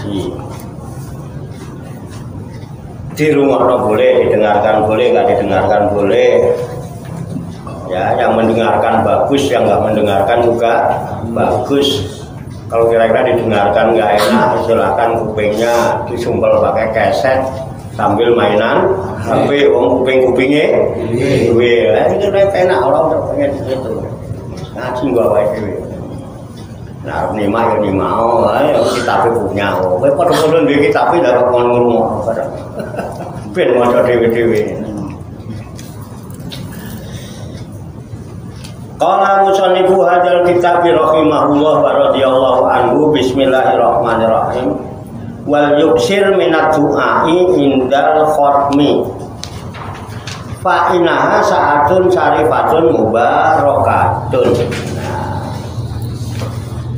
ngaji. Di rumah boleh, didengarkan boleh, nggak didengarkan boleh. Ya, yang mendengarkan bagus, yang nggak mendengarkan juga bagus. Kalau kira-kira didengarkan nggak enak, silakan kupingnya disumpel pakai keset sambil mainan HP, kupingnya, itu enak orang terpengen itu. Ngaji gua wae. Nah, nima ya nimao, ya kita punya. Kowe padha-padha duwe kitab lha kok ngono. Ben maca dhewe-dhewe. Qala musannifu hadzal kitab rahimahullah wa radhiyallahu anhu bismillahirrahmanirrahim. Wal yuksir minad du'ai indal khatmi. Fa innaha sa'atun syarifatun mubarakatun.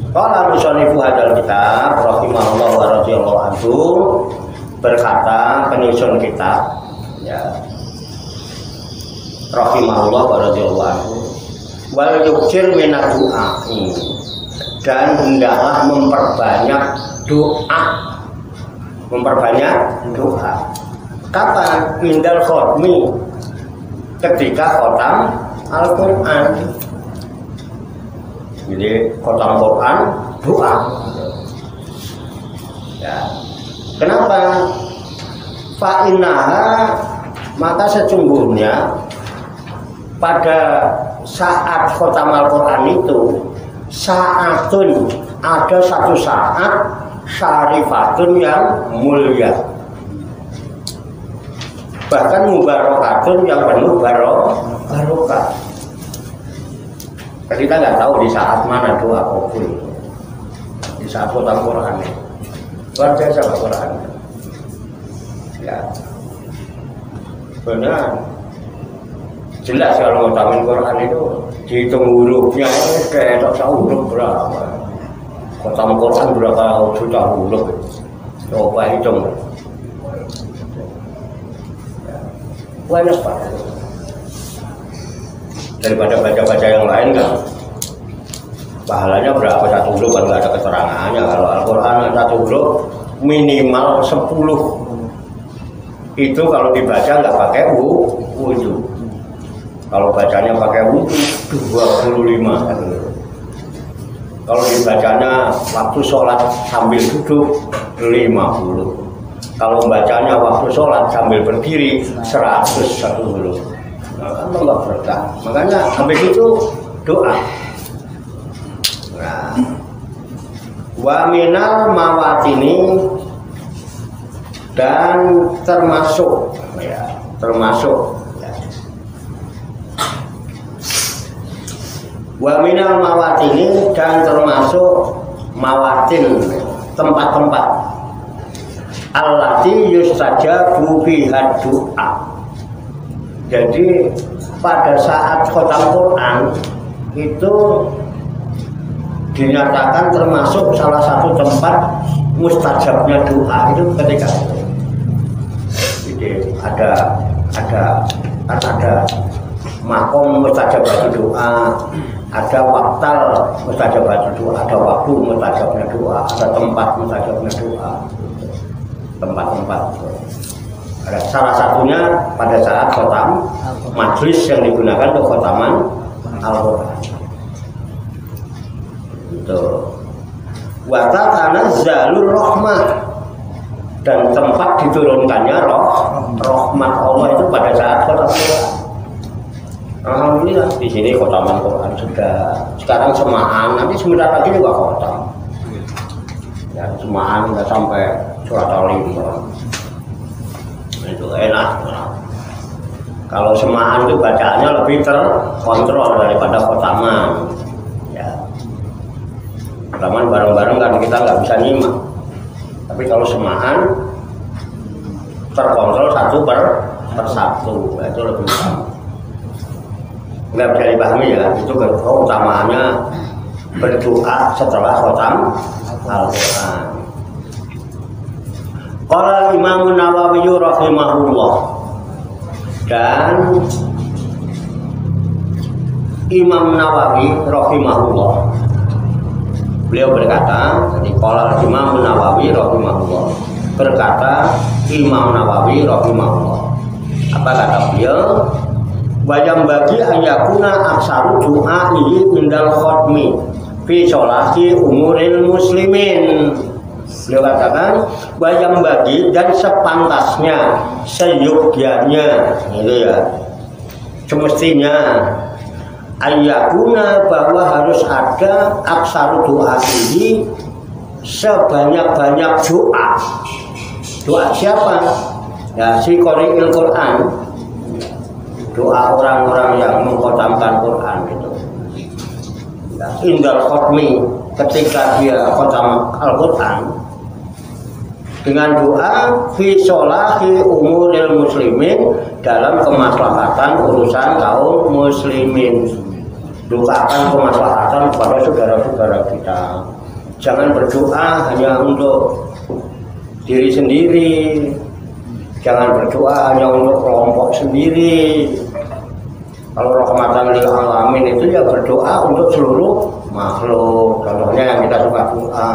Qala musannifu hadzal kitab rahimahullah wa radhiyallahu anhu, berkata penyusun kitab ya rahimahullah wa radhiyallahu anhu, wal yuksir minad du'ai, dan hendaklah memperbanyak doa. Kapan? Indal khatmi, ketika khotam Al-Quran. Jadi khotam Quran doa. Ya. Kenapa? Fa'innaha, maka sesungguhnya pada saat khotam Al-Quran itu saatun, ada satu saat syarifatun yang mulia, bahkan mubarakatun yang penuh barokah. Kita nggak tahu di saat mana doa kabul, di saat khotam Quran ini luar biasa Quran ya, benar jelas kalau khotamin Quran itu dihitung hurufnya kayak tak tahu huruf berapa. Khotam Quran berapa juta huruf? Coba hitung. Banyak Pak. Daripada baca-baca yang lain kan, pahalanya berapa satu huruf kan nggak ada keterangannya. Kalau Al-Quran satu huruf minimal 10. Itu kalau dibaca nggak pakai wudu. Kalau bacanya pakai wudu 25. Kalau dibacanya waktu sholat sambil duduk 50. Kalau bacanya waktu sholat sambil berdiri 100 huruf. Nah, kan tambah berkah. Makanya habis itu doa. Nah, wa minal mawatini, dan termasuk ya, wa minal mawatini, dan termasuk mawatin, tempat-tempat allati yustajabu biha du'a. Jadi pada saat khotam Quran itu dinyatakan termasuk salah satu tempat mustajabnya doa itu ketika itu. Jadi ada makom mustajabah doa, ada waktal mustajabah doa, ada waktu mustajabnya doa, ada tempat mustajabnya doa, tempat-tempat. Ada salah satunya pada saat khotam majlis yang digunakan untuk khotaman Al-Quran. Itu wa tanazzalur rahmah, dan tempat diturunkannya rahmat Allah itu pada saat khotam Quran. Alhamdulillah di sini khotaman Quran sudah, sekarang semaan, nanti sebentar lagi juga khotam. Ya, semaan nggak sampai surat Al-Imran. Itu enak. Kalau semaan itu bacaannya lebih terkontrol daripada khotaman. Ya, khotaman bareng-bareng kan kita nggak bisa nyimak. Tapi kalau semaan terkontrol satu per satu, itu lebih utama. Nggak bisa dipahami ya, itu keutamaannya berdoa setelah khotam Al-Quran. Qala Imam Nawawi rahimahullah, dan Imam Nawawi rahimahullah Beliau berkata, jadi qala Imam Nawawi rahimahullah, berkata Imam Nawawi rahimahullah, apa kata beliau? Wayam bagi ayakuna aksaru du'ai indal khotmi fi sholati umuril muslimin. Beliau katakan wayam bagi, dan sepantasnya, seyogyanya, gitu ya, semestinya ayakuna, bahwa harus ada aksaru doa ini, sebanyak-banyak doa. Doa siapa? Ya, si qari'il Quran, doa orang-orang yang mengkhatamkan Quran itu. Ya, indal khotmi, ketika dia khatam Al-Quran, dengan doa fi sholahi umuril muslimin, dalam kemaslahatan urusan kaum muslimin. Doakan kemaslahatan kepada saudara-saudara kita. Jangan berdoa hanya untuk diri sendiri, jangan berdoa hanya untuk kelompok sendiri. Kalau rahmatan lil alamin itu ya berdoa untuk seluruh makhluk. Contohnya yang kita suka doa,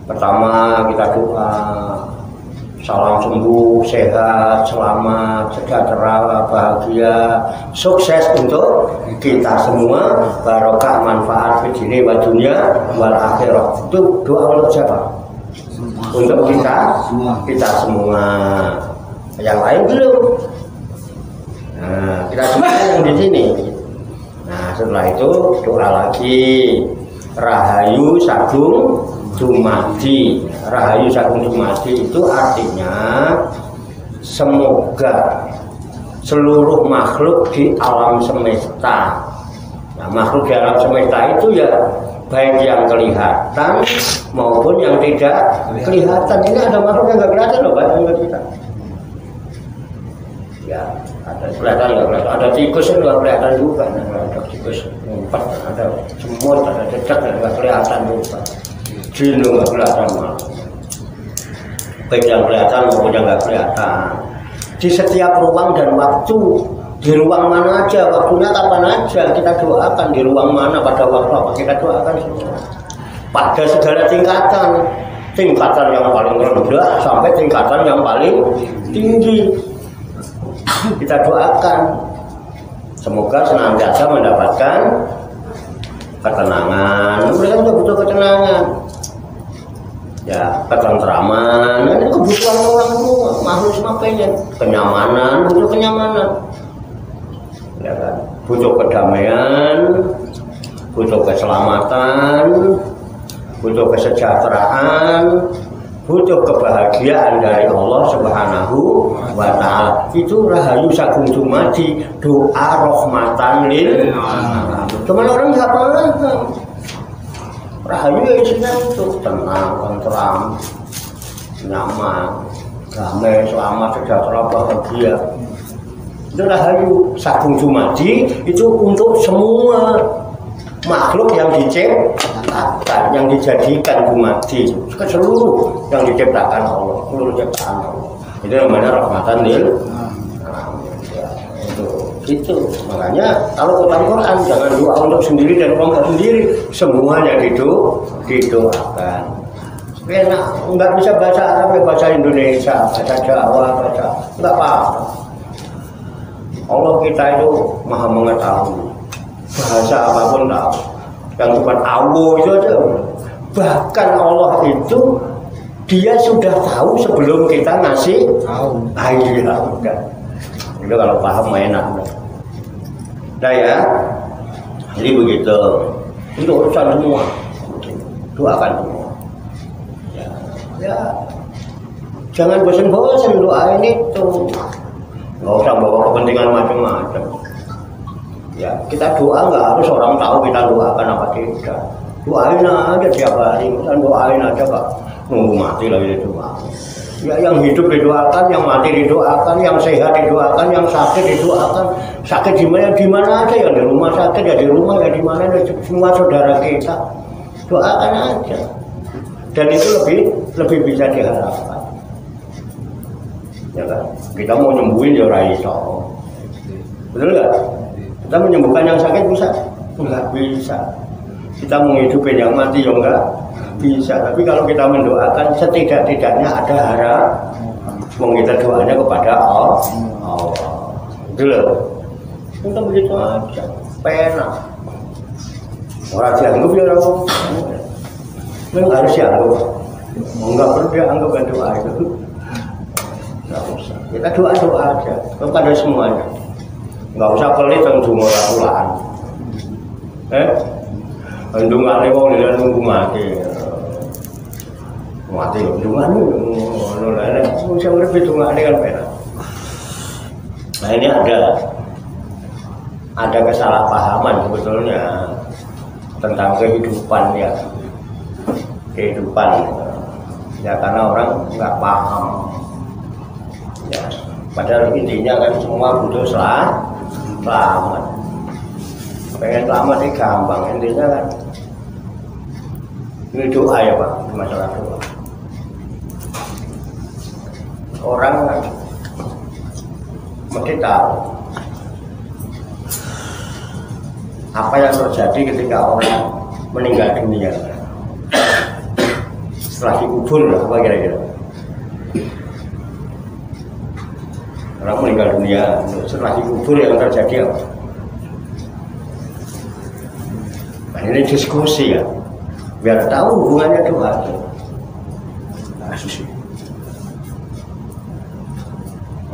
pertama kita doa salam sembuh, sehat, selamat, sejahtera, bahagia, sukses untuk kita semua, barokah, manfaat di sini wa dunya wal akhirah. Itu doa untuk siapa? Untuk kita semua. Yang lain belum. Nah, kita semua yang di sini. Nah, setelah itu doa lagi, Rahayu Sagung Dumadi. Rahayu Sagung Dumadi itu artinya semoga seluruh makhluk di alam semesta. Nah, makhluk di alam semesta itu ya baik yang kelihatan maupun yang tidak kelihatan. Ini ada makhluk yang nggak kelihatan loh, Pak, yang kita. Ya, ada kelihatan nggak kelihatan. Ada tikus yang nggak kelihatan juga. Ada tikus ngumpet, ada semut, ada cecak yang nggak kelihatan juga. Jin nggak kelihatan malah. Baik yang kelihatan maupun yang nggak kelihatan. Di setiap ruang dan waktu, di ruang mana aja, waktunya kapan aja, kita doakan. Di ruang mana, pada waktu apa, kita doakan semua. Pada segala tingkatan, tingkatan yang paling rendah sampai tingkatan yang paling tinggi, kita doakan. Semoga senantiasa mendapatkan ketenangan. Mereka juga butuh ketenangan, ya, ketentraman. Ini kebutuhan orang semua, makhluk semua pengen kenyamanan, butuh kenyamanan, ya kan? Butuh kedamaian, butuh keselamatan, butuh kesejahteraan, butuh kebahagiaan dari Allah Subhanahu wa Ta'ala. Itu Rahayu Sagung Dumadi, doa rahmatan lil alamin. Cuman orang nggak paham. Rahayu ya isinya itu tenang, tentram, nyaman, damai, selamat, sejahtera, bahagia. Itu Rahayu Sagung Dumadi, itu untuk semua makhluk yang diciptakan, yang dijadikan dumadi, ke seluruh yang diciptakan Allah, seluruh ciptaan Allah. Itu namanya rahmatan lil alamin. Ya, itu makanya kalau khatam Quran jangan doa untuk sendiri dan kelompok sendiri, semuanya didoakan. Enak, nggak bisa bahasa Arab ya bahasa Indonesia, bahasa Jawa, bahasa nggak apa-apa. Allah kita itu maha mengetahui. Bahasa apapun tahu, yang bukan Allah itu aja. Bahkan Allah itu dia sudah tahu sebelum kita ngasih tahu. Iya, udah. Itu kalau paham enak. Nah ya, jadi begitu. Itu urusan semua. Doakan semua. Ya, jangan bosan-bosan doain itu. Nggak usah bawa kepentingan macam-macam. Ya, kita doa nggak harus orang tahu kita doakan apa tidak. Doain aja tiap hari, kan doain aja Pak. Nunggu mati lagi doa. Ya, yang hidup didoakan, yang mati didoakan, yang sehat didoakan, yang sakit didoakan. Sakit di mana aja, ya di rumah sakit, ya di rumah, ya di mana, semua saudara kita. Doakan aja. Dan itu lebih bisa diharapkan. Ya kan? Kita mau nyembuhin ya ora iso. Betul nggak? Kita menyembuhkan yang sakit bisa? Enggak bisa. Kita menghidupin yang mati ya enggak bisa. Tapi kalau kita mendoakan setidak-tidaknya ada harap. Kita doanya kepada Allah. Itu loh. Kita begitu aja. Pena. Orang dianggap ya orang. Memang harus dianggap. Enggak perlu dianggap doa itu. Enggak usah. Kita doa-doa aja kepada semuanya. Enggak usah pelit tentang orang-orang. Ndungane wong lha nunggu mati. Mati yo ndungane ngono lha wis urip ndungane kan penak. Nah ini ada kesalahpahaman sebetulnya tentang kehidupan ya. Kehidupan ya karena orang nggak paham. Ya, padahal intinya kan semua butuh selamat. Pengen selamat ini gampang, intinya kan ini doa ya Pak, masalah doa. Orang kan mesti tahu apa yang terjadi ketika orang meninggal dunia setelah dikubur, apa kira-kira orang meninggal dunia setelah dikubur yang terjadi apa? Nah, ini diskusi ya, biar tahu hubungannya doa.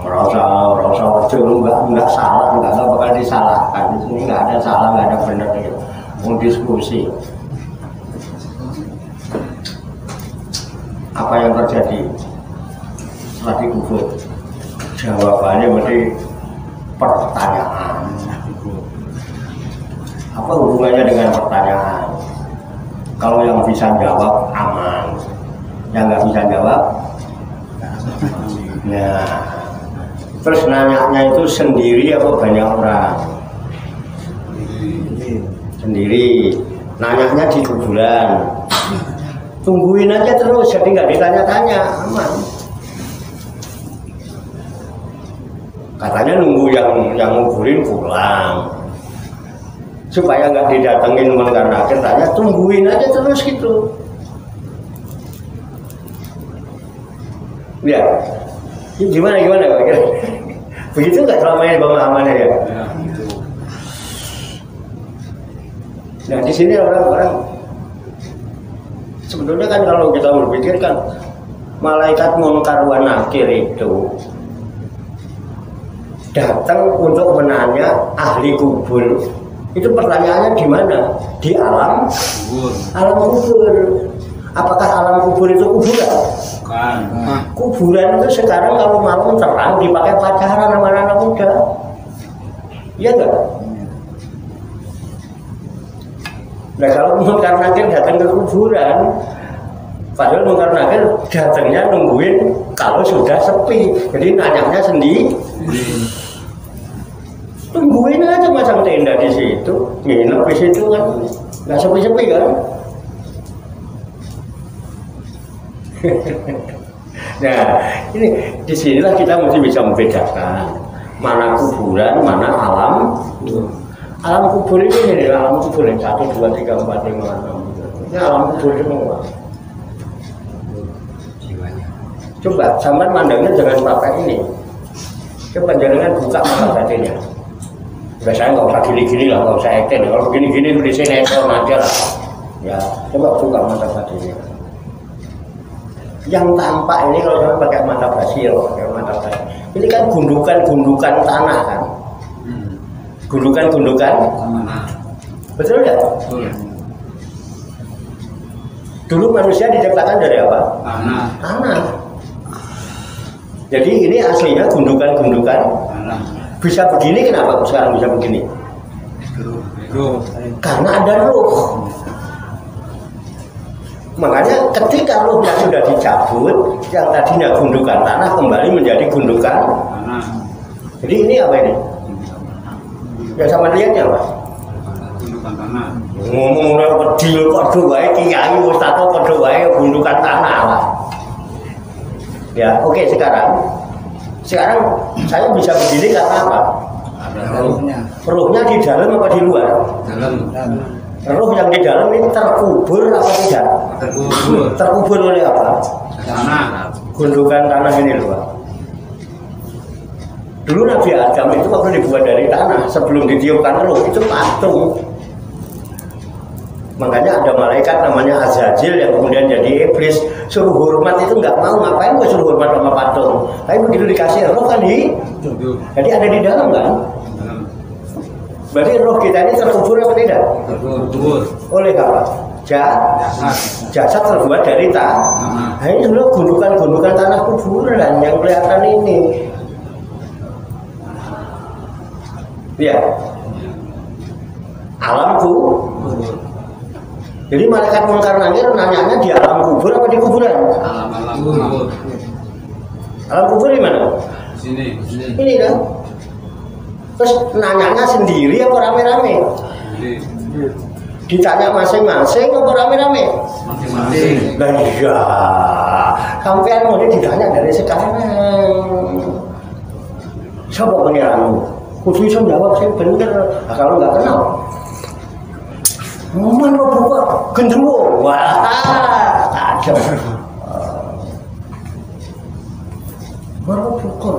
Rasa wajib enggak salah, enggak bakal disalahkan. Di sini enggak ada salah, enggak ada benar gitu. Mau diskusi. Apa yang terjadi setelah dikubur? Jawabannya mesti pertanyaan. Apa hubungannya dengan pertanyaan? Kalau yang bisa jawab aman, yang nggak bisa jawab, nah, terus nanyanya itu sendiri apa banyak orang? Sendiri. Nanyanya di kuburan. Tungguin aja terus, jadi nggak ditanya-tanya, aman. Katanya nunggu yang nguburin pulang. Supaya nggak didatengin karena akhirnya tungguin aja terus gitu. Ya, gimana Pak? Begitu nggak selama ini pemahamannya ya? Nah di sini orang-orang sebetulnya kan kalau kita berpikir kan malaikat munkar wa nakir itu datang untuk menanya ahli kubur. Itu pertanyaannya di mana? Di alam kubur. Apakah alam kubur itu kuburan? Bukan. Kuburan itu sekarang kalau malam terang dipakai pacaran sama anak muda. Iya enggak? Nah kalau munkar nakir datang ke kuburan, padahal munkar nakir datangnya nungguin kalau sudah sepi. Jadi nanyanya sendiri. Tungguin aja masang tenda di situ, nginep di situ kan, nggak sepi-sepi kan? Nah, ini disinilah kita mesti bisa membedakan mana kuburan, mana alam. Alam kubur ini alam kubur yang 1, 2, 3, 4, 5, 6. Ini alam kubur semua. Coba, sampai mandangnya jangan pakai ini. Coba jangan buka mata batinnya. Biasanya nggak usah gini-gini lah, nggak usah ekten. Kalau gini-gini di sini ekor aja lah. Ya, coba buka mata batinnya. Yang tampak ini kalau jangan pakai mata basir, pakai mata basir. Ini kan gundukan-gundukan tanah kan? Gundukan-gundukan tanah. Betul nggak? Betul. Dulu manusia diciptakan dari apa? Tanah. Jadi ini aslinya gundukan-gundukan tanah. Bisa begini, kenapa sekarang bisa begini? Karena ada ruh. Makanya ketika ruhnya sudah dicabut, yang tadinya gundukan tanah kembali menjadi gundukan tanah. Jadi ini apa ini? Ya sama lihatnya Pak. Gundukan tanah. Ngomong udah pedil kok doae kiai ustaz kok doae gundukan tanah Pak. Ya, oke sekarang saya bisa begini karena apa? Ada ruhnya. Ruhnya di dalam apa di luar? Dalam. Roh yang di dalam ini terkubur apa tidak? Terkubur. Terkubur oleh apa? Tanah. Gundukan tanah ini loh Pak. Dulu Nabi Adam itu waktu dibuat dari tanah, sebelum ditiupkan roh itu patung. Makanya ada malaikat namanya Azazil yang kemudian jadi iblis, suruh hormat itu nggak mau, ngapain gue suruh hormat sama patung. Tapi begitu dikasih roh kan jadi ada di dalam kan. Berarti roh kita ini terkubur apa tidak? Terkubur. Oleh apa? Jasad terbuat dari tanah. Nah ini dulu gundukan-gundukan tanah kuburan yang kelihatan ini. Ya, alam kubur. Jadi malaikat Munkar Nakir nanyanya di alam kubur apa di kuburan? Alam kubur. Alam kubur di mana? Sini. Ini kan. Terus nanyanya sendiri apa rame-rame? Ditanya masing-masing apa rame-rame? Masing-masing. Nah iya, sampean mau ditanya dari sekarang. Siapa pengiranmu? Kudu iso jawab sing bener. Nah, kalau nggak kenal, momen lo buka genderuwo. Wah, kacau. Baru buka,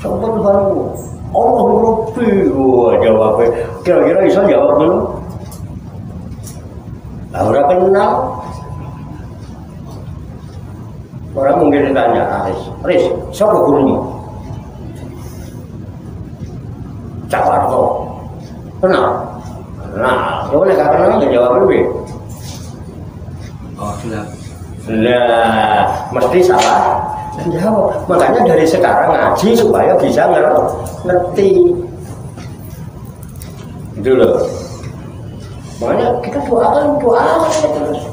siapa baru? Allah Rabbi. Wah, jawabnya. Kira-kira iso jawab dulu. Nah, orang kenal. Orang mungkin ditanya, Aris, siapa gurumu? Cawarto. Kenal? Kenal. Coba nek kenal nggak jawab lebih. Oh, sudah. Nah, mesti salah. Jawab. Makanya dari sekarang ngaji supaya bisa ngerti. Itu loh. Makanya kita doakan terus.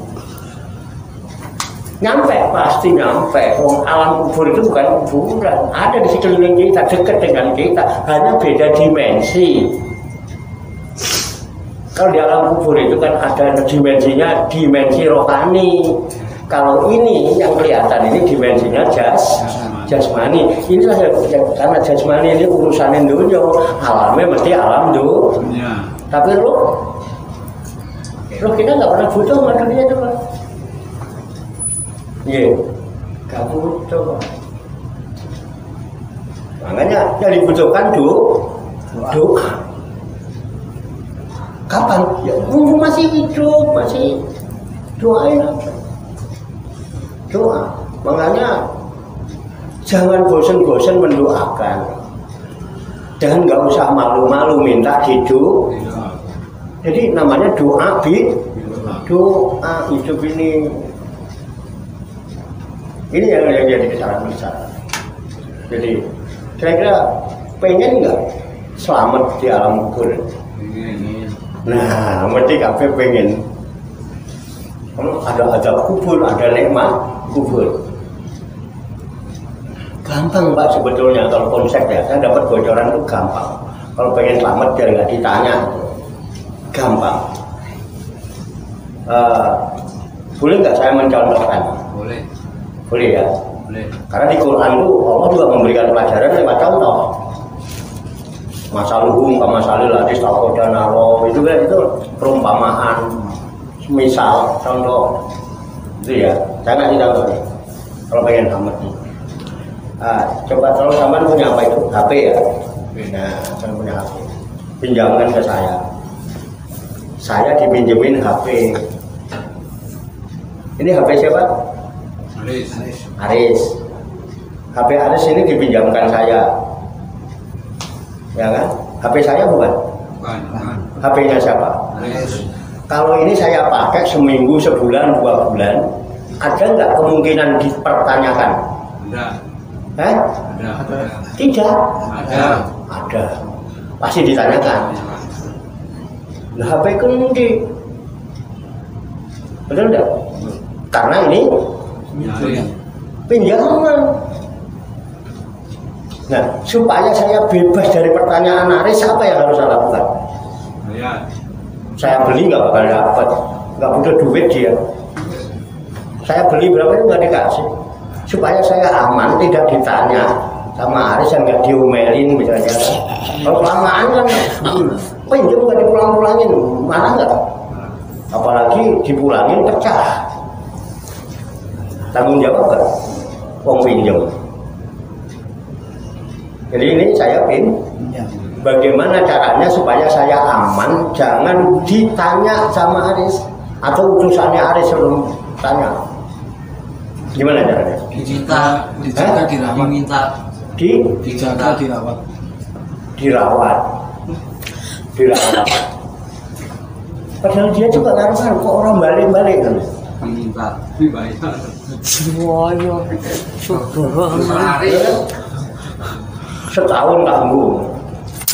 Nyampe, pasti nyampe. Wong alam kubur itu bukan kuburan. Ada di sekeliling kita, dekat dengan kita. Hanya beda dimensi. Kalau di alam kubur itu kan ada dimensinya, dimensi rohani. Kalau ini yang kelihatan ini dimensinya jasmani. Ini karena jasmani ini urusan dunia, alamnya mesti alam dunia. Tapi roh kita nggak pernah butuh sama dunia coba. Iya, nggak butuh. Makanya yang dibutuhkan doa. Kapan? Ya, masih hidup, masih doain aja. Doa. Makanya jangan bosan-bosan mendoakan. Jangan nggak usah malu-malu minta hidup. Jadi namanya doa doa hidup ini. Ini yang jadi kesalahan-kesalahan. Jadi kira-kira pengen nggak selamat di alam kubur? Nah, mesti kafe pengen. Kalau ada azab kubur, ada nikmat kubur. Gampang Pak sebetulnya kalau konsepnya. Saya dapat bocoran itu gampang. Kalau pengen selamat biar nggak ditanya, gampang. Boleh nggak saya mencontohkan? Boleh. Boleh ya? Boleh. Karena di Quran itu Allah juga memberikan pelajaran lewat contoh. Masaluhum kamasalil ladzi istaqoda naro, itu kan itu perumpamaan. Misal contoh itu ya, saya ngasih contoh nih. Kalau pengen tamat nih. Coba kalau sampean punya apa itu? HP ya? Nah, saya punya HP. Pinjamkan ke saya. Saya dipinjemin HP. Ini HP siapa? Aris. HP Aris ini dipinjamkan saya. Ya kan? HP saya bukan? Bukan. HP-nya siapa? Aris. Kalau ini saya pakai seminggu, sebulan, 2 bulan, ada nggak kemungkinan dipertanyakan? Ada. Tidak. Ada. Ada. Pasti ditanyakan. Nah, HP kunci. Betul enggak? Karena ini pinjaman. Nah, supaya saya bebas dari pertanyaan Aris, apa yang harus saya lakukan? Saya beli nggak bakal dapat, nggak butuh duit dia. Saya beli berapa itu nggak dikasih. Supaya saya aman, tidak ditanya sama Aris yang nggak diomelin misalnya. Kalau kelamaan kan pinjam nggak dipulang-pulangin, mana nggak? apalagi dipulangin pecah. Tanggung jawab gak? Wong pinjam. Jadi ini saya bagaimana caranya supaya saya aman, jangan ditanya sama Aris atau utusannya Aris belum tanya. Gimana caranya? Dijaga dirawat, diminta dijaga dirawat. Padahal dia juga ngaruhan kok orang balik-balik kan. Minta dibayar. Semuanya Setahun tanggung.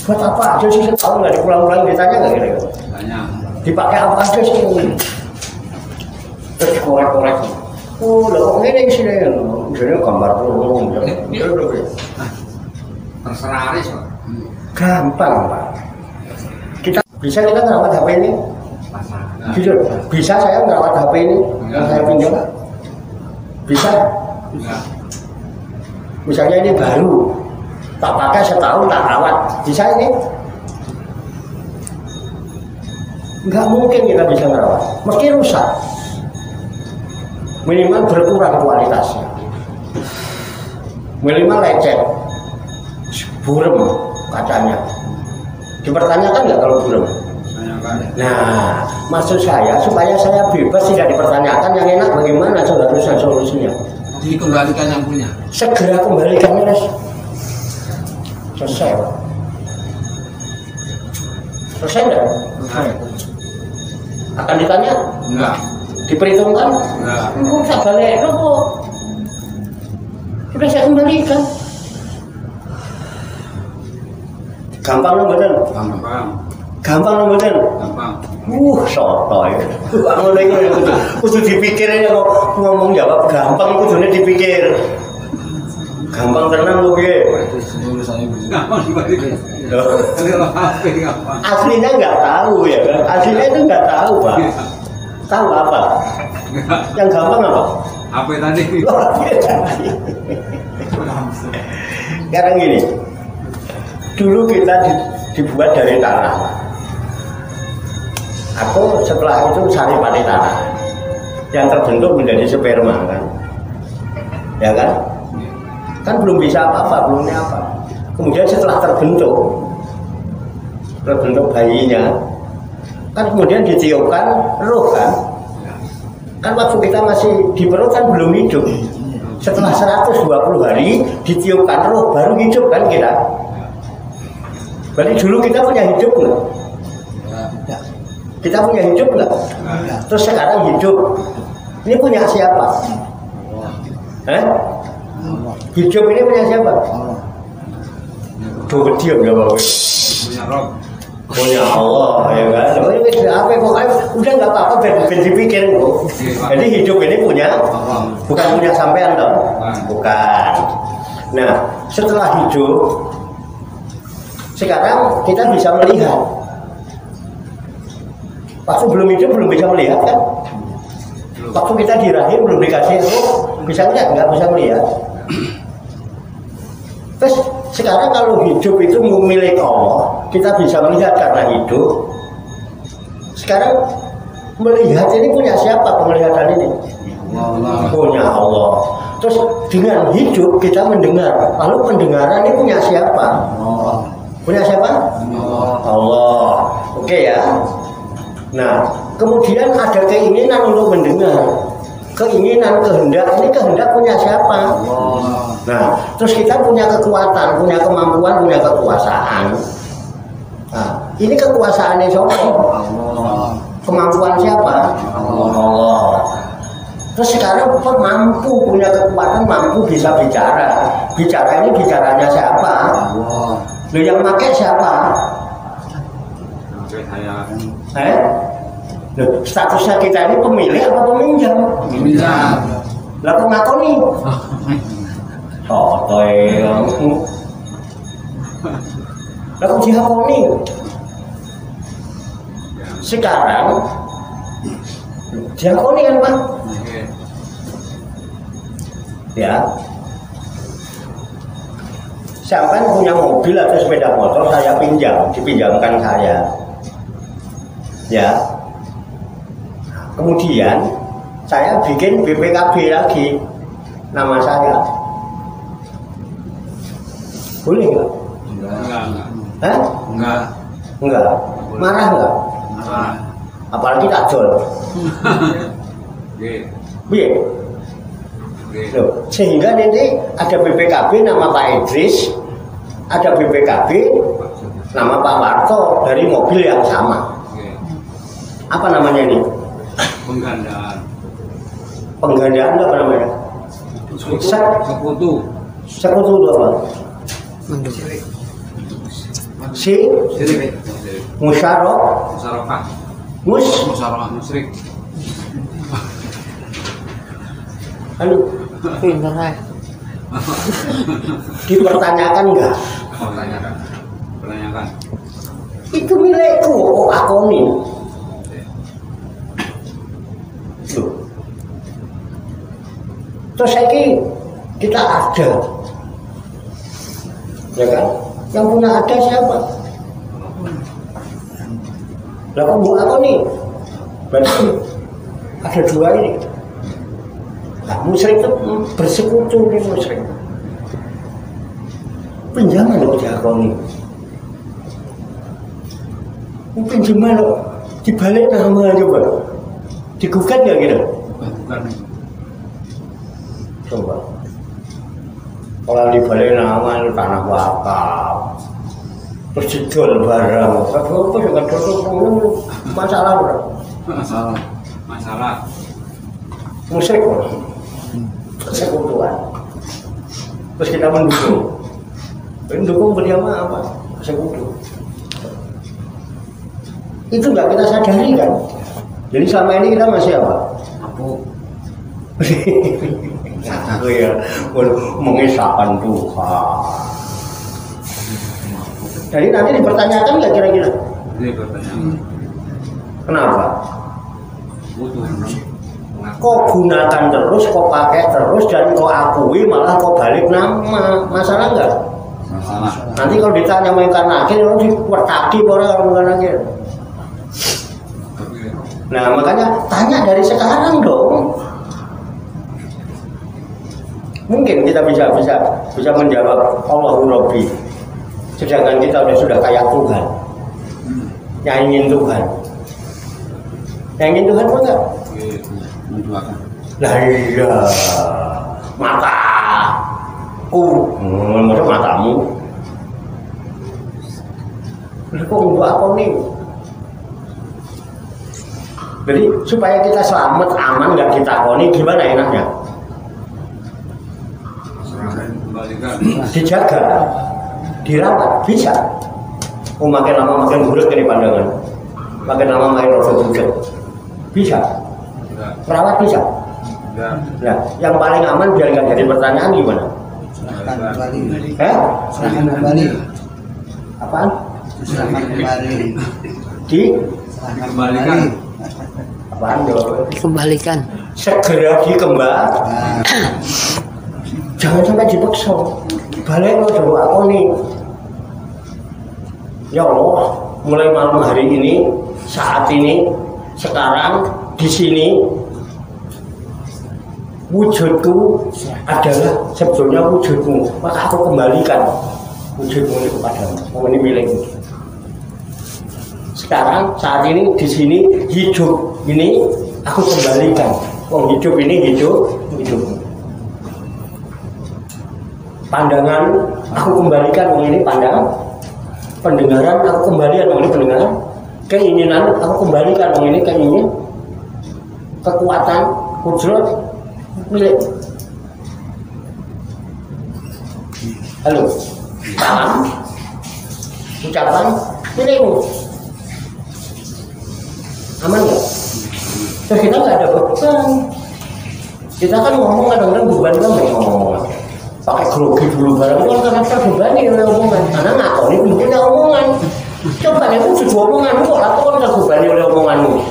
Buat apa aja sih setahun nggak dipulang-pulang ditanya nggak kira-kira? Tanya. Dipakai apa aja sih? Terus korek-korek. Oh, lah kok ini sih deh, misalnya gambar burung, Terserah Aris, Pak. gampang Pak. Kita ngerawat HP ini, jujur, bisa saya ngerawat HP ini yang saya pinjam, bisa. Misalnya ini baru, tak pakai setahun tak rawat, bisa ini? Nggak mungkin kita bisa ngerawat, mesti rusak. Minimal berkurang kualitasnya, minimal lecet, burem kacanya. Dipertanyakan nggak kalau burem? Nah, maksud saya supaya saya bebas tidak dipertanyakan, yang enak bagaimana seharusnya solusinya? dikembalikan yang punya. Segera kembalikan Mas. Selesai. Selesai enggak? Selesai. Akan ditanya? Enggak. Diperhitungkan? Enggak. Enggak usah balik kok. Sudah saya kembalikan. Gampang loh betul. Gampang. Gampang loh betul. Gampang. Sotoy. Ngono iku kudu dipikir kok ngomong jawab gampang kudune dipikir. Gampang tenan lho piye? Gampang dibalik. Aslinya nggak tahu ya kan? Aslinya itu nggak tahu Pak. Tahu apa? Yang gampang apa? Apa tadi? Sekarang gini, dulu kita dibuat dari tanah. Aku setelah itu saripati tanah yang terbentuk menjadi sperma kan, ya kan? Kan belum bisa apa-apa, belumnya apa. Kemudian setelah terbentuk bayinya, kan kemudian ditiupkan roh kan. Kan waktu kita masih di perut kan belum hidup. Setelah 120 hari ditiupkan roh baru hidup kan kita. Berarti dulu kita punya hidup nggak? Kita punya hidup nggak? Terus sekarang hidup. Ini punya siapa? Hidup ini punya siapa? Tuh diam ya Bapak. Punya Rob. Punya Allah ya kan. Apa pokoknya udah nggak apa-apa biar dipikir kok. Jadi hidup ini punya, bukan punya sampean dong. Bukan. Nah setelah hidup, sekarang kita bisa melihat. Waktu belum hidup belum bisa melihat kan? Waktu kita di rahim belum dikasih roh, bisa melihat? Nggak bisa melihat. Terus sekarang kalau hidup itu milik Allah, kita bisa melihat karena hidup. Sekarang melihat ini punya siapa penglihatan ini? Allah. Punya Allah. Terus dengan hidup kita mendengar. Lalu pendengaran ini punya siapa? Allah. Punya siapa? Allah. Oke ya. Nah, kemudian ada keinginan untuk mendengar. Keinginan, kehendak, ini kehendak punya siapa? Allah. Nah, terus kita punya kekuatan, punya kemampuan, punya kekuasaan. Nah, ini kekuasaannya siapa? Allah. Kemampuan siapa? Allah. Terus sekarang mampu, punya kekuatan, mampu bisa bicara. Bicara ini bicaranya siapa? Allah. Loh yang pakai siapa? Saya. Loh, statusnya kita ini pemilik apa peminjam? Peminjam. Lah kok ngakoni? Sotoy. Lah kok dihakoni? Sekarang dihakoni kan Pak? Ya. Siapa yang punya mobil atau sepeda motor saya pinjam, dipinjamkan saya. Ya. Kemudian saya bikin BPKB lagi, nama saya. Boleh nggak? Enggak. Hah? Enggak. Enggak. Marah nggak? Marah. Apalagi tak jual. Oke. Biar. Oke. Loh, sehingga nanti ada BPKB nama Pak Idris, ada BPKB nama Pak Warto dari mobil yang sama. Oke. Apa namanya ini? Penggandaan. Penggandaan itu apa namanya? Sekutu. Sekutu itu apa? Si Sirik. Musyaroh Musyarakah. Musyarakah musyrik. Anu, Pinter aja. dipertanyakan enggak? Oh, tanyakan. Pertanyakan. Itu milikku, kok akoni. Loh. Terus kita ada, ya kan? Yang punya ada siapa? Lah kok bu akoni? Berarti ada dua ini. Nah, musyrik itu bersekutu nih musyrik. Pinjaman loh diakoni. Pinjaman loh dibalik nama coba. Digugat nggak gitu? Bukan. Coba. Kalau dibalik nama itu tanah wakaf. Terus dijual barang. Tapi apa juga tutup masalah bro. Masalah. Musyrik bro. Persekutuan. Terus kita mendukung. Mendukung berjamaah apa? Persekutu. Itu nggak kita sadari kan? Jadi selama ini kita masih apa? Aku. Aku ya mengisahkan Tuhan. Jadi nanti dipertanyakan nggak kira-kira? Ini pertanyaan. Kenapa? Butuh. Kok gunakan terus, kok pakai terus, dan kok akui malah kok balik nama, masalah nggak? Masalah. Nanti kalau ditanya mau ikan akhir, orang dipertagi orang kalau ikan akhir. Nah makanya tanya dari sekarang dong. Mungkin kita bisa menjawab Allahu Rabbi. Sedangkan kita sudah kayak Tuhan, yang ingin Tuhan, yang ingin Tuhan apa enggak? Menduakan. Lah iya, mataku, maksud matamu. Kok untuk apa nih? Jadi supaya kita selamat, aman, nggak ditakoni, gimana enaknya? Kembalikan. Dijaga, dirawat, bisa. Oh makin lama makin buruk ini pandangan, makin lama makin rasa budak, bisa. Perawat bisa. Nah, yang paling aman biar nggak jadi pertanyaan gimana? Serahkan kembali. Serahkan kembali. Apaan? Serahkan kembali. Kembalikan. Apaan dong? Dikembalikan. Segera dikembalikan. Jangan sampai dipaksa. Balik lo coba aku nih. Ya Allah, mulai malam hari ini, saat ini, sekarang, di sini, wujudku adalah sebetulnya wujudmu. Maka aku kembalikan wujudmu ini kepadamu. Ini milikmu. Sekarang, saat ini, di sini, hidup ini aku kembalikan. Hidup ini hidupmu. Pandangan aku kembalikan, ini pandangan. Pendengaran aku kembalikan, ini pendengaran. Keinginan aku kembalikan, ini keinginan. Kekuatan, kudrat milik. Halo, tangan, ucapan milikmu. Aman nggak? Terus kita nggak ada beban. Kita kan ngomong kadang-kadang beban kan ngomong. Pakai grogi dulu barang itu kan karena terbebani oleh omongan. Karena ngakoni bentuknya omongan. Coba nih wujud omonganmu kok lakukan terbebani oleh omonganmu.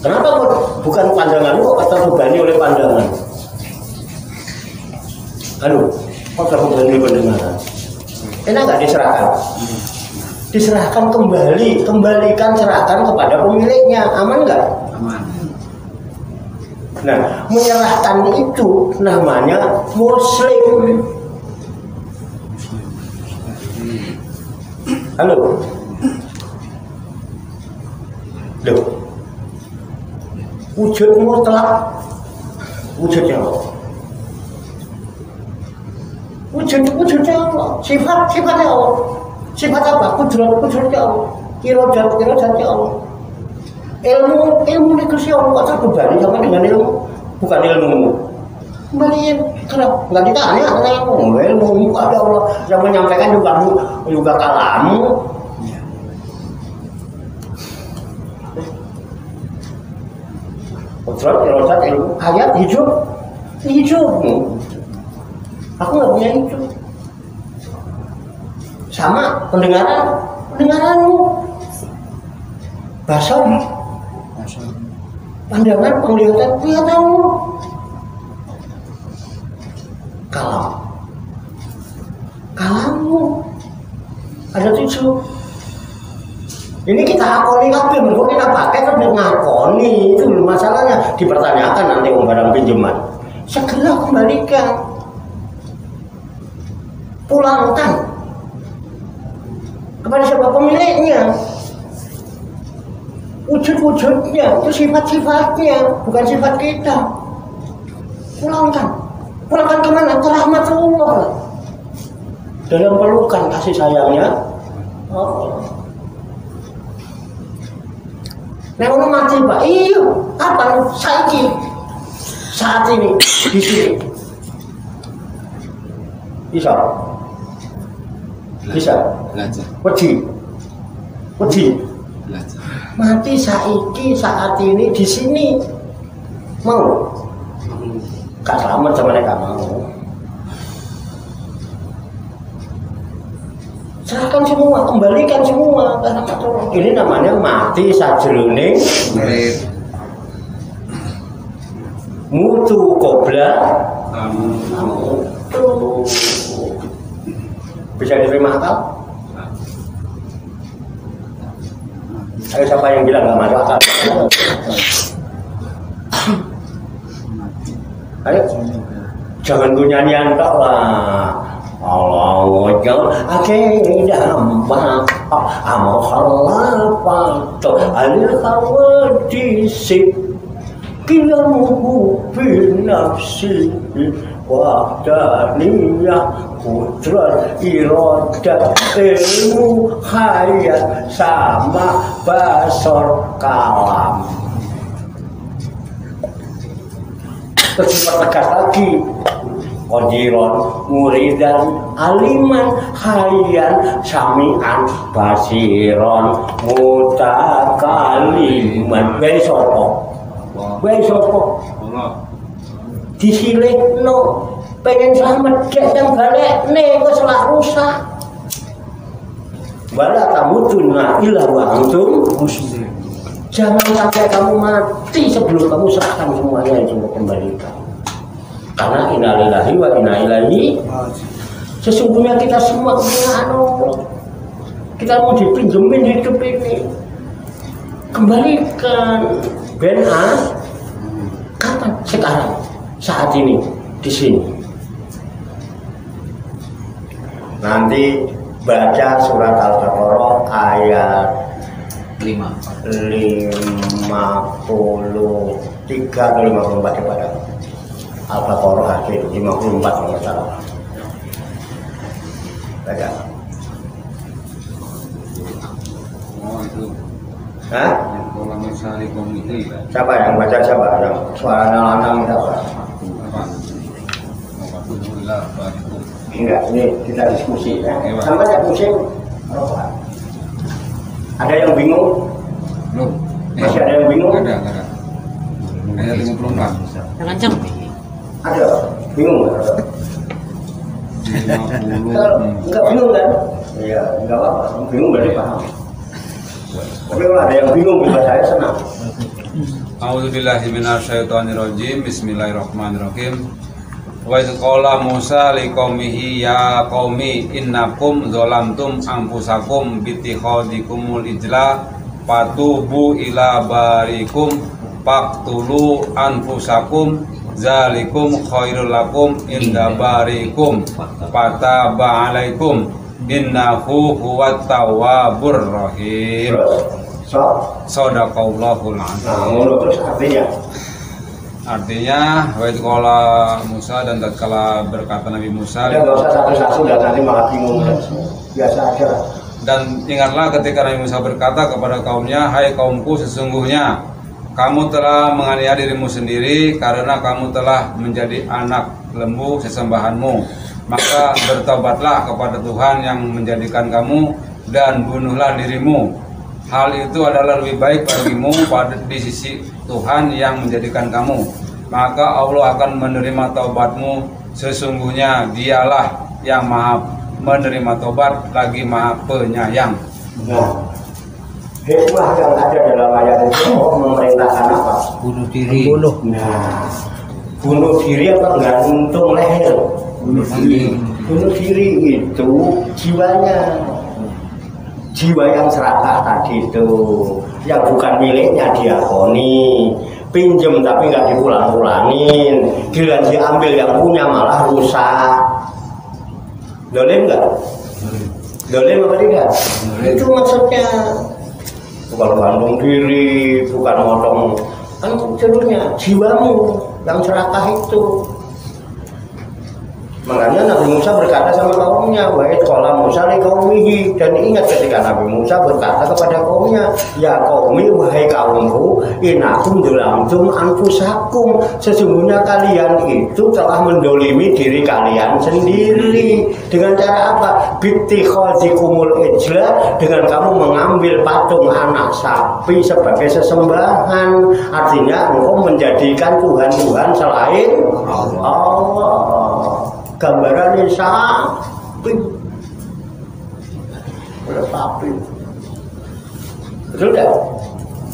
Kenapa kok bukan pandanganmu kok terbebani oleh pandangan? Halo, kok terbebani oleh pandangan? Enak nggak diserahkan? Diserahkan kembali, kembalikan, serahkan kepada pemiliknya. Aman nggak? Nah, menyerahkan itu namanya muslim. Halo. Loh. Wujud mutlak. Wujudnya Allah. Wujudnya Allah. Sifatnya Allah. Sifat apa? Kudratnya Allah. Irodatnya Allah. Ilmu ini Gusti Allah kok terbebani sama dengan ilmu, bukan ilmu. Kembaliin, kenapa? Nggak ditanya ilmu ada Allah yang menyampaikan juga kalamu. Kudrat, irodat, ilmu, hayat, hidup. Aku nggak punya hidup. Sama pendengaranmu, basar. Pandangan, penglihatanmu, kalammu ada 7. Ini kita akoni kabeh, mergo kita pakai kan ngakoni itu masalahnya dipertanyakan nanti barang pinjaman. Segera kembalikan, pulangkan kepada siapa pemiliknya. Wujud-wujudnya, itu sifat-sifatnya, bukan sifat kita. Pulangkan kemana? Ke rahmatullah. Dalam pelukan kasih sayangnya Allah. Nah, orang mati Pak, iya, kapan? Saat ini, di sini. Bisa? Wedi. Mati saat ini di sini mau gak selamat sama mereka mau serahkan semua, kembalikan semua karena ini namanya mati sajroning mutu qobla bisa diterima akal? Ayo siapa yang bilang nggak masuk akal? Ayo, jangan punya nyanyian tok lah. Allah wajal akidah maka amal khalafat alil khawadisi kilamuhu binafsi wahdaniyah kudrat iradat ilmu hayat sama basor kalam. Terus dipertegas lagi qadiron muridan aliman hayyan sami'an basiron mutakaliman. Wae sapa disilihno pengen selamat gak yang balekne wis lak rusak. Wala tamutuna illa wa antum muslimun. Jangan sampai kamu mati sebelum kamu serahkan semuanya itu kembalikan. Karena innalillahi wa inna ilaihi sesungguhnya kita semua kepunyaan Allah. Kita mau dipinjemin hidup ini, kembalikan. Benar. Kapan? Sekarang, saat ini, di sini. Nanti baca surat Al-Baqarah ayat 53 atau 54 kepada Al-Baqarah akhir 54 kalau salah. Baca. Oh itu. Hah? Kalau misalnya komite. Siapa yang baca siapa? Yang suaranya lantang siapa? Alhamdulillah. Enggak, ini kita diskusi ya. Sampai ya pusing. Ada yang bingung? Belum. Masih ada yang bingung? Ada. Ayat 54. Jangan ceng. Ada. Bingung nggak? 50. Enggak bingung kan? Iya, enggak apa-apa. Bingung berarti paham. Tapi kalau ada yang bingung juga saya senang. A'udzubillahi minasyaitonirrajim. Bismillahirrahmanirrahim. Wa idz qala Musa liqaumihi ya qaumi innakum zalamtum anfusakum bittikhadikumul ijla fatubu ila barikum faqtulu anfusakum zalikum khairul lakum inda barikum fataba alaikum innahu huwat tawwabur rahim. Shadaqallahul azim. Terus artinya wa qala Musa, dan tatkala berkata Nabi Musa, enggak usah satu-satu dan nanti malah bingung. Biasa aja. Dan ingatlah ketika Nabi Musa berkata kepada kaumnya, hai kaumku, sesungguhnya kamu telah menganiaya dirimu sendiri karena kamu telah menjadi anak lembu sesembahanmu. Maka bertobatlah kepada Tuhan yang menjadikan kamu dan bunuhlah dirimu. Hal itu adalah lebih baik bagimu di sisi Tuhan yang menjadikan kamu. Maka Allah akan menerima taubatmu. Sesungguhnya Dialah yang Maha menerima taubat lagi Maha penyayang. Nah, hikmah yang ada dalam ayat itu memerintahkan apa? Bunuh diri. Nah, bunuh diri apa gantung leher? Bunuh diri itu jiwanya, jiwa yang serakah tadi itu, yang bukan miliknya diakoni, pinjem tapi nggak dipulang-pulangin, giliran diambil yang punya malah rusak. Dolim nggak? Dolim apa tidak? Itu maksudnya. Bukan gantung diri, bukan motong, kan judulnya jiwamu yang serakah itu. Makanya Nabi Musa berkata sama kaumnya, wa id qala Musa li qaumihi, dan ingat ketika Nabi Musa berkata kepada kaumnya, ya qaumi, wahai kaumku, innakum dzalamtum anfusakum, sesungguhnya kalian itu telah mendolimi diri kalian sendiri. Dengan cara apa? Bittikhadzikumul ijla, dengan kamu mengambil patung anak sapi sebagai sesembahan. Artinya engkau menjadikan Tuhan-Tuhan selain Allah. Gambarannya sapi, udah sapi, betul tak?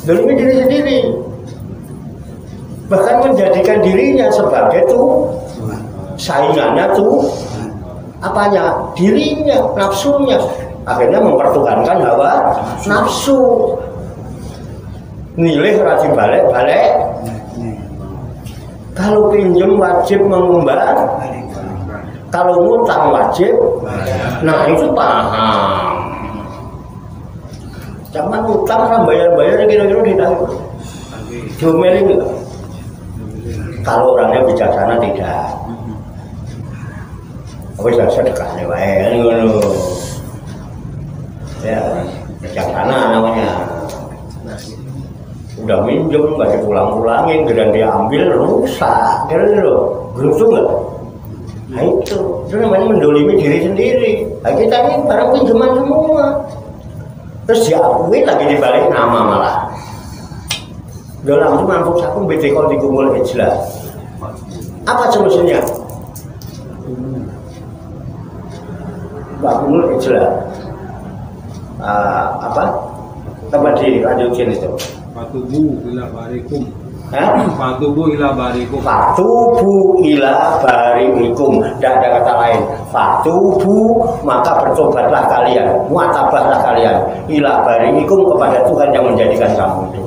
Dolimi diri sendiri, bahkan menjadikan dirinya sebagai tuh saingannya tuh apanya? Dirinya, nafsunya, akhirnya mempertuhankan hawa nafsu. Nilai rajin balik-balik. Kalau pinjam wajib mengembang. Kalau ngutang wajib, nah itu paham. Zaman ngutang kan bayar-bayar kira-kira ditanggung. Diomelin enggak? Kalau orangnya bijaksana tidak. Apa sudah sedekahnya wae ngono. Ya, bijaksana namanya. Udah minjem nggak dipulang-pulangin, dan dia ambil rusak, kira-kira beruntung nggak? Nah itu namanya mendolimi diri sendiri. Nah, kita ini barang pinjaman semua, terus diakui lagi dibalik nama malah. Dalam itu mampu sakum betekol digumul ijla. Apa solusinya? Bagumul ijla. Apa? Coba dilanjutin itu. Fatubu ila barikum. Fatubu ila barikum. Fatubu ila barikum. Tidak ada kata lain. Fatubu, maka bertobatlah kalian, muatabahlah kalian ila barikum, kepada Tuhan yang menjadikan kamu itu.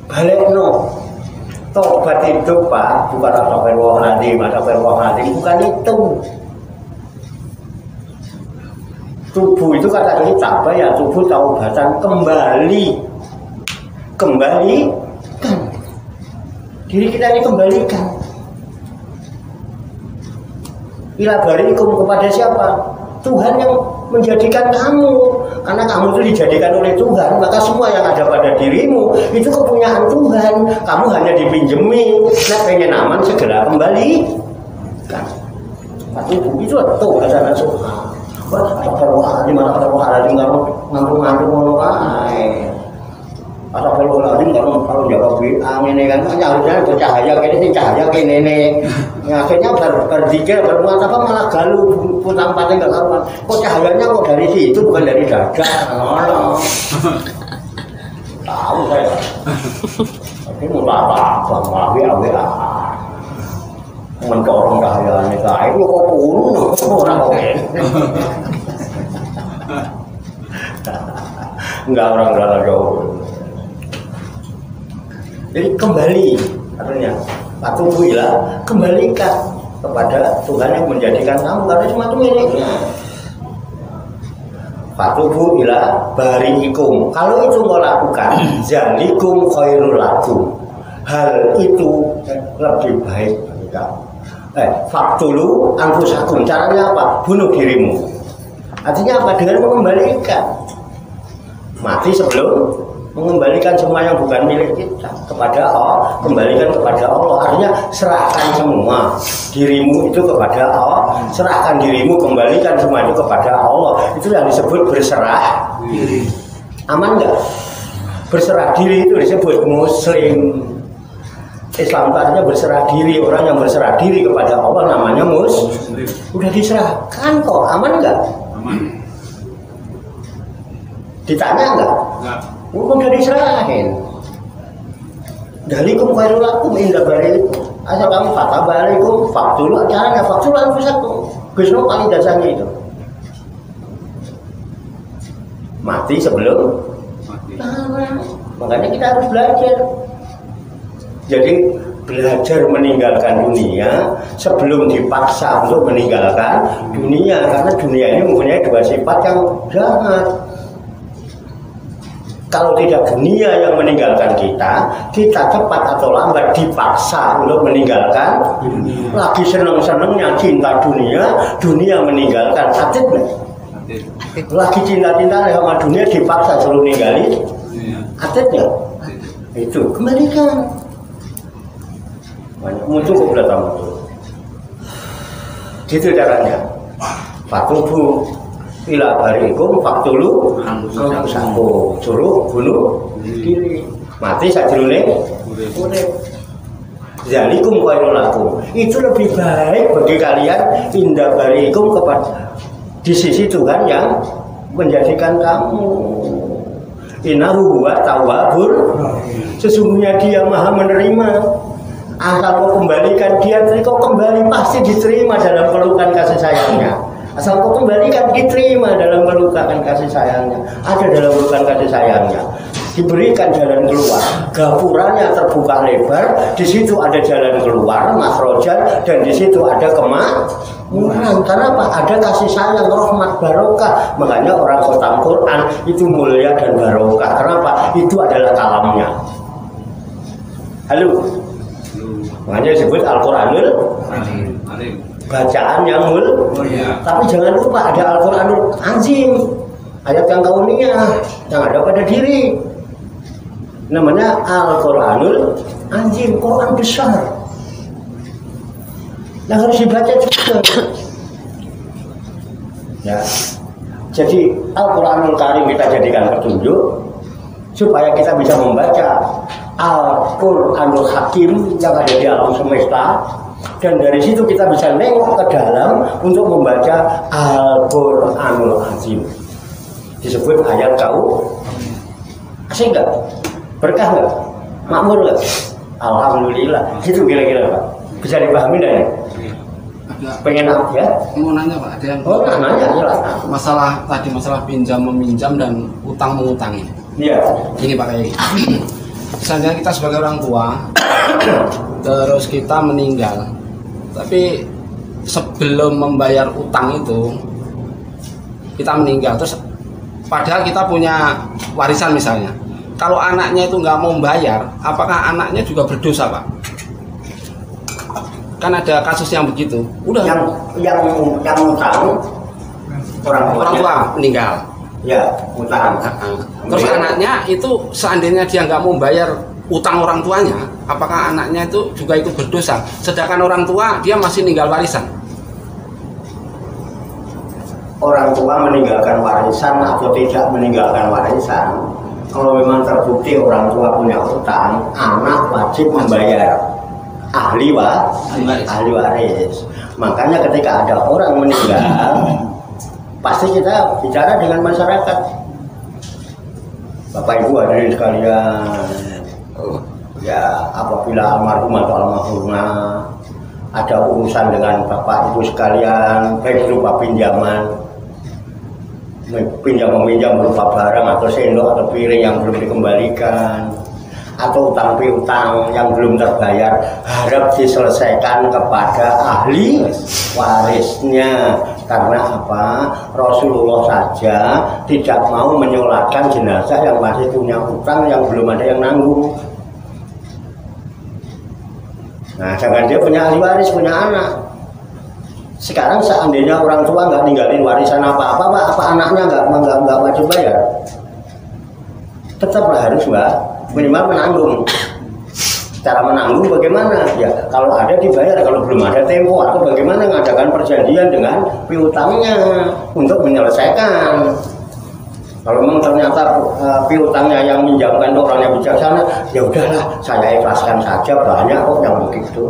Balik no. Tobat itu Pak, bukan astagfirullahaladzim, bukan itu. Tubuh itu kata kita apa ya? Tubuh taubatan, kembalikan diri kita ini, kembalikan ila barikum, kepada siapa? Tuhan yang menjadikan kamu. Karena kamu itu dijadikan oleh Tuhan, maka semua yang ada pada dirimu itu kepunyaan Tuhan. Kamu hanya dipinjemi. Nah, pengen aman segera kembalikan. Tubuh itu tuh ada nasuh. Astagfirullahaladzim, astagfirullahaladzim, ngantuk-ngantuk ngono kae. Astagfirullahaladzim, kalau jawab amin kan harusnya bercahaya kene sing cahaya kene ne. Akhirnya berzikir bermuasabah malah galu putang-pating enggak karuan. Kok cahayanya kok dari situ bukan dari dada. Ngono. Tahu saya. Tapi mau apa malah mencorong cahayanya kae kok kuno ora kok. Enggak, orang jauh. Jadi kembali artinya fatubu ila, kembalikan kepada Tuhan yang menjadikan kamu, karena cuma itu miliknya. Fatubu ila bariikum, kalau itu mau lakukan zalikum khairul lakum, hal itu lebih baik bagi kamu. Faktulu anfusakum, caranya apa? Bunuh dirimu. Artinya apa? Dengan mengembalikan, mati sebelum mengembalikan semua yang bukan milik kita kepada Allah, kembalikan kepada Allah. Artinya serahkan semua dirimu itu kepada Allah, serahkan dirimu, kembalikan semua itu kepada Allah. Itu yang disebut berserah diri. Aman nggak? Berserah diri itu disebut muslim. Islam artinya berserah diri. Orang yang berserah diri kepada Allah namanya muslim. Udah diserahkan kok, aman nggak? Aman. Ditanya nggak? Nggak. Udah diserahin. Dalikum khairul lakum inda bariikum. Asal kamu kata bariikum, faktulu caranya faktulu anfusakum. Gusno kali dasarnya itu. Mati sebelum mati. Makanya kita harus belajar. Jadi belajar meninggalkan dunia sebelum dipaksa untuk meninggalkan dunia, karena dunia ini mempunyai dua sifat yang jahat. Kalau tidak dunia yang meninggalkan kita, kita cepat atau lambat dipaksa untuk meninggalkan dunia. Lagi seneng-senengnya cinta dunia, dunia meninggalkan. Atit nih. Lagi cinta-cinta sama dunia dipaksa suruh ninggalin. Atit ya. Itu kembalikan. Muncul kok belakang itu. Gitu caranya. Fatubu ila bariikum faktulu anfusakum, suruh bunuh diri, mati sajroning urip. Zalikum khairul lakum, itu lebih baik bagi kalian inda bariikum, kepada di sisi Tuhan yang menjadikan kamu. Innahu huwa tawwabur, sesungguhnya Dia Maha menerima. Asal kau kembalikan dia, kau kembali pasti diterima dalam pelukan kasih sayangnya. Asal kau kembalikan, diterima dalam pelukan kasih sayangnya. Ada dalam pelukan kasih sayangnya. Diberikan jalan keluar, gapuranya terbuka lebar. Di situ ada jalan keluar, makhrajan, dan di situ ada kemakmuran. Karena apa? Ada kasih sayang, rahmat, barokah. Makanya orang khatam Quran itu mulia dan barokah. Kenapa? Itu adalah kalamnya. Halo. Makanya disebut Al-Quranul bacaan yang mulia. Tapi jangan lupa ada Al-Quranul Azim, ayat yang kauniyah yang ada pada diri. Namanya Al-Quranul Azim, Quran besar yang harus dibaca juga. Ya. Jadi Al-Quranul Karim kita jadikan petunjuk supaya kita bisa membaca Al-Quranul Hakim yang ada di alam semesta, dan dari situ kita bisa nengok ke dalam untuk membaca Al-Quranul Azim. Disebut ayat kau. Asik nggak? Berkah nggak? Makmur nggak? Alhamdulillah. Gitu kira-kira Pak. Bisa dipahami nggak ya? Pengen apa ya? Mau nanya Pak, ada yang nanya jelas. Masalah tadi, masalah pinjam meminjam dan utang mengutangi. Iya. Ini Pak Kiai. Misalnya kita sebagai orang tua, terus kita meninggal, tapi sebelum membayar utang itu kita meninggal, terus padahal kita punya warisan misalnya. Kalau anaknya itu nggak mau membayar, apakah anaknya juga berdosa Pak? Kan ada kasus yang begitu. Udah. Yang utang orang tua meninggal. Ya, utang. Terus anaknya itu seandainya dia nggak mau bayar utang orang tuanya, apakah anaknya itu juga ikut berdosa? Sedangkan orang tua dia masih ninggal warisan. Orang tua meninggalkan warisan atau tidak meninggalkan warisan, kalau memang terbukti orang tua punya utang, anak wajib membayar. Ahli waris. Makanya ketika ada orang meninggal, pasti kita bicara dengan masyarakat. Bapak Ibu hadirin sekalian, ya apabila almarhum atau almarhumah ada urusan dengan Bapak Ibu sekalian, baik berupa pinjaman, meminjam berupa barang atau sendok atau piring yang belum dikembalikan, atau utang piutang yang belum terbayar harap diselesaikan kepada ahli warisnya. Karena apa? Rasulullah saja tidak mau menyolatkan jenazah yang masih punya utang yang belum ada yang nanggung. Nah, jangan dia punya ahli waris, punya anak. Sekarang seandainya orang tua nggak ninggalin warisan apa-apa, apa anaknya nggak wajib bayar? Tetaplah harus minimal menanggung. Cara menanggung bagaimana? Ya kalau ada dibayar, kalau belum ada tempo atau bagaimana mengadakan perjanjian dengan piutangnya untuk menyelesaikan. Kalau memang ternyata piutangnya yang minjamkan orang yang bijaksana, ya udahlah saya ikhlaskan saja, banyak kok yang begitu.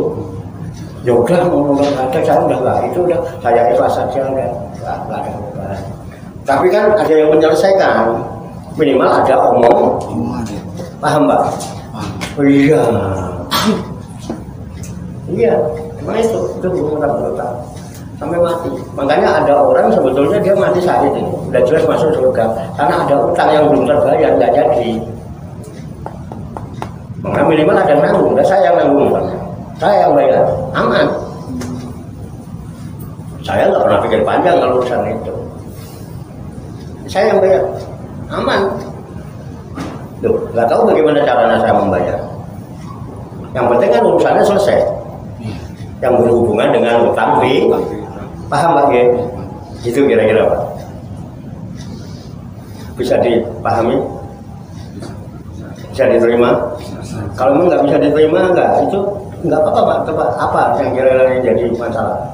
Ya udah mau ada saya udah nggak itu udah saya ikhlas saja nggak ada beban. Tapi kan ada yang menyelesaikan, minimal ada omong, paham Mbak? Oh, iya, iya, emang itu berutang sampai mati. Makanya ada orang sebetulnya dia mati saat itu, udah jelas masuk surga, karena ada utang yang belum terbayar nggak jadi. Maka minimal ada nanggung, dan saya yang nanggung, saya yang bayar, aman. Saya nggak pernah pikir panjang kalau urusan itu. Saya yang bayar, aman. Loh, nggak tahu bagaimana caranya saya membayar. Yang penting kan urusannya selesai. Yang berhubungan dengan utang paham Pak ya? Itu kira-kira Pak. Bisa dipahami? Bisa diterima? Kalau memang nggak bisa diterima, itu nggak apa-apa Pak. Coba apa yang kira-kira jadi masalah?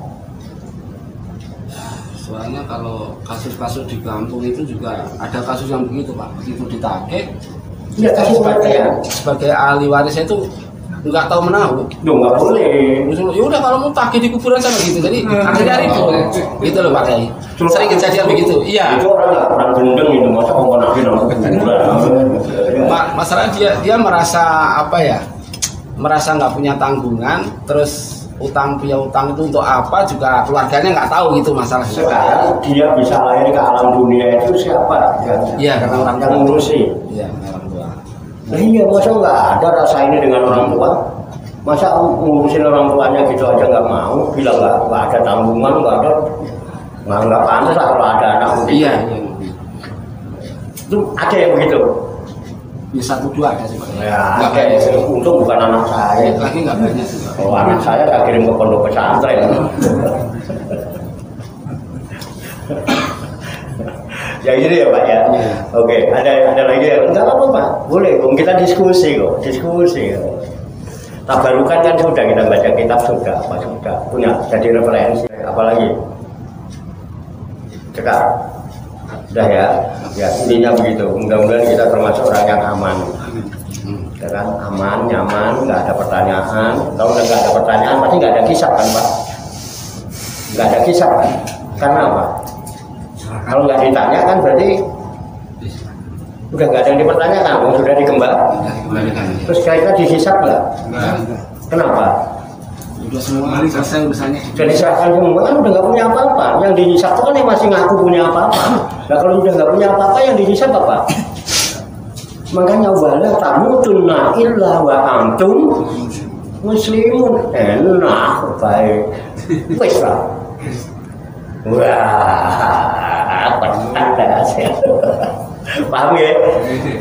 Soalnya kalau kasus-kasus di kampung itu juga ada kasus yang begitu Pak. Begitu ditagih, ya kasus sebagai ahli warisnya itu nggak tahu menahu. Duh, nggak boleh. Ya udah kalau mau tagih di kuburan sana gitu. Jadi akhirnya itu, gitu loh Pak Kiai. Sering kejadian begitu. Iya. Itu orang gendeng itu masa mau nagih nama kuburan. Masalah dia merasa apa ya? Merasa nggak punya tanggungan, terus utang punya utang itu untuk apa juga keluarganya nggak tahu gitu masalahnya. Sekarang dia bisa lahir ke alam dunia itu siapa? Iya, karena orang yang ngurusi. Iya, orang tua. Nah iya, masa nggak ada rasa ini dengan orang tua? Masa ngurusin orang tuanya gitu aja nggak mau? Bilang nggak ada tanggungan, nggak pantas lah kalau ada anak begitu. Iya. Itu ada yang begitu. Ya 1-2 ada sih Pak. Ya, ada yang untung bukan anak saya. Lagi nggak banyak sih. Oh, anak saya tak kirim ke pondok pesantren. Ya gitu ya Pak ya. Oke, ada lagi ya? Enggak apa-apa Pak, boleh. Kita diskusi kok, Tabarukan kan sudah kita baca kitab sudah punya jadi referensi. Apalagi cekar, sudah ya. Ya intinya begitu. Mudah-mudahan kita termasuk orang yang aman. Ya kan, aman, nyaman, nggak ada pertanyaan. Kalau nggak ada pertanyaan, pasti nggak ada kisah kan Pak? Nggak ada kisah kan? Karena apa? Kalau nggak ditanya kan berarti udah nggak ada yang dipertanyakan, sudah dikembang. Terus kira-kira dihisap nggak? Kenapa? Udah semua selesai urusannya. Jadi serahkan semua kan udah nggak punya apa-apa. Yang dihisap itu kan yang masih ngaku punya apa-apa. Nah kalau udah nggak punya apa-apa, yang dihisap apa? Makanya wala tamutunna illa wa antum muslimun. Enak baik. Wes lah. Wah, pertanda sih. Paham ya?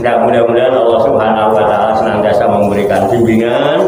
Nah, mudah-mudahan Allah Subhanahu wa taala senantiasa memberikan bimbingan,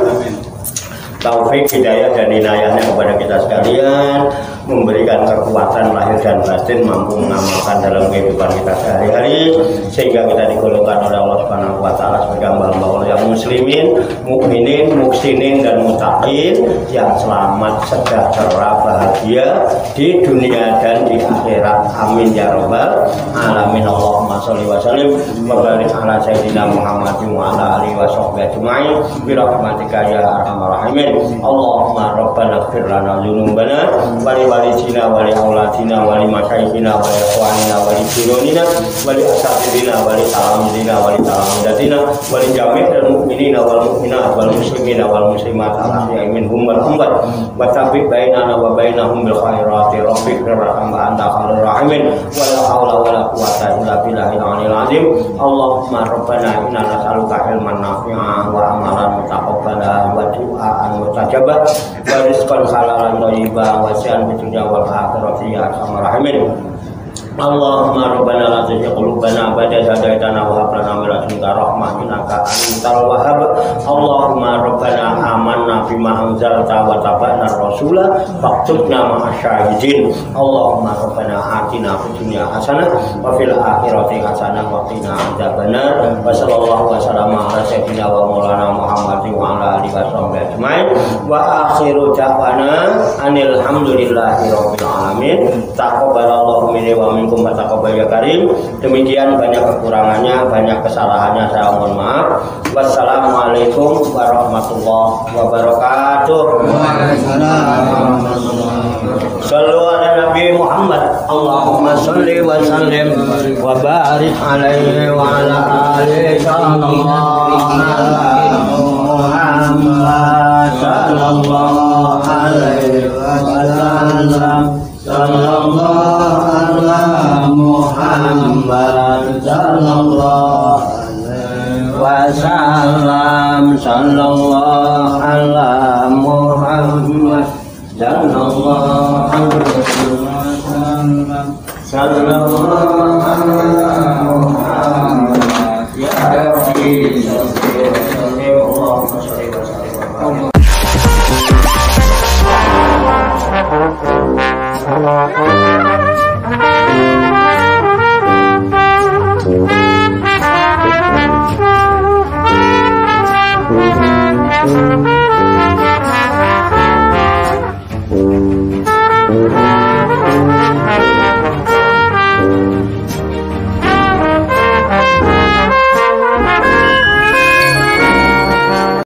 taufik, hidayah dan inayahnya kepada kita sekalian, memberikan kekuatan lahir dan batin, mampu mengamalkan dalam kehidupan kita sehari-hari, sehingga kita digolongkan oleh Allah Subhanahu wa taala sebagai hamba-hamba Allah yang muslimin, mukminin, muhsinin dan muttaqin yang selamat, sejahtera, bahagia di dunia dan di akhirat. Amin ya rabbal alamin. Allahumma sholli wa sallim wa barik ala sayyidina Muhammadin wa ala alihi wa sahbihi ajma'in bi rahmatika ya arhamar rahimin. Allahumma rabbana ighfir lana dzunubana wa walidina wa li auladina wa li masyayikhina wa li ikhwanina wa li jironina wa li asatidina wa li talamidina wa li talamidatina wa li jami'il mu'minina wal mu'minat wal muslimina wal muslimat al-ahya'i minhum wal amwat wa tabi' bainana wa bainahum bil khairati rabbik rahmah anta khairur rahimin wa la haula wa la quwwata illa billahil aliyyil azim. Allahumma rabbana inna nas'aluka ilman nafi'an wa amalan mutaqabbalan wa du'aan mustajabah wa rizqan halalan thayyiban wa syan fid dunya wal akhirati ya arhamar rahimin. Allahumma rabbana la tuzigh qulubana ba'da idh hadaytana wa hab lana min ladunka rahmah innaka antal wahhab. Allahumma rabbana amanna bima anzalta wa tabi'na rasula faktubna ma'asy syahidin. Allahumma rabbana atina fid dunya hasanah wa fil akhirati hasanah wa qina adzabannar. Wa sallallahu wasallama ala sayyidina wa maulana Muhammadin wa ala alihi washabbihi ajmain. Wa akhiru da'wana anil hamdulillahi rabbil alamin. Taqabbalallahu minni wa minkum wa taqabbal ya karim. Demikian banyak kekurangannya, banyak kesalahannya, saya mohon maaf. Wassalamualaikum warahmatullahi wabarakatuh. Sallu ala Nabi Muhammad. Allahumma salli wa sallim wa barik alaihi wa ala alihi sallallahu alaihi wasallam. Sallallahu ala Muhammad sallallahu alaihi wasallam. Sallallahu ala Muhammad sallallahu alaihi wasallam. Sallallahu ala Muhammad ya Rabbi. Allahumma shalli wa sallim. Thank you.